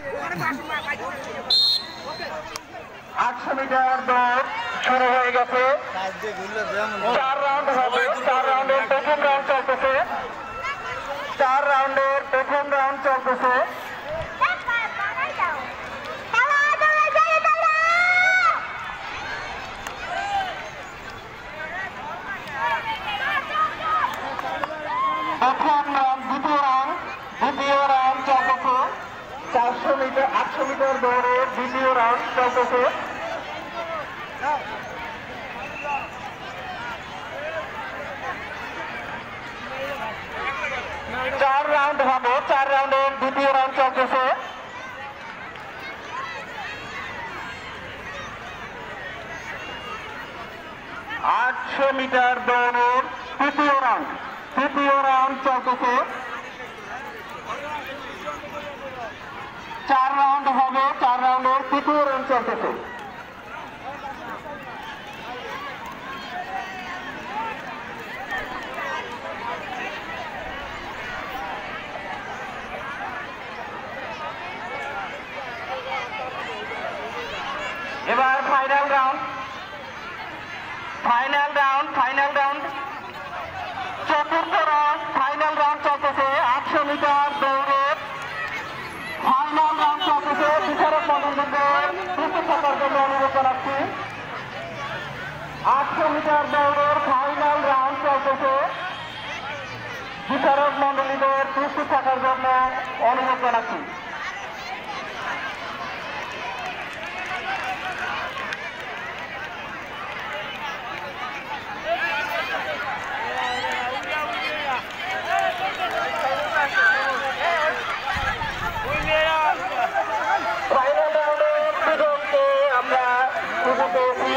800 metre দৌড় শুরু হয়ে গেছে। 4 রাউন্ড হবে। 4 রাউন্ডের প্রথম রাউন্ড চলতেছে। 4 রাউন্ডের প্রথম রাউন্ড চলতেছে। প্রথম রাউন্ড, দ্বিতীয় রাউন্ড চলতেছে। 800 মিটার দৌড়ের দ্বিতীয় রাউন্ড চলতেছে। চার রাউন্ড হবে। 4 রাউন্ডের দ্বিতীয় রাউন্ড চলতেছে। আটশো মিটার দৌড়ের তৃতীয় রাউন্ড চলতেছে। 4 রাউন্ড হবে। 4 রাউন্ডের তৃতীয় রাউন্ড চলতেছে। এবার ফাইনাল রাউন্ড চতুর্থ রাউন্ড, ফাইনাল রাউন্ড চলতেছে। 800 মিটার দৌড়ের ফাইনাল রাউন্ড চলতেছে। বিচারক মণ্ডলীদের সুস্থ থাকার জন্য অনুরোধ জানাচ্ছি। 800 মিটার দৌড়ের ফাইনাল রাউন্ড চলতেছে। বিচারক মণ্ডলীদের সুস্থ থাকার জন্য অনুরোধ জানাচ্ছি। ফাইনাল রাউন্ডের দুজনকে আমরা খুঁজে পেয়েছি।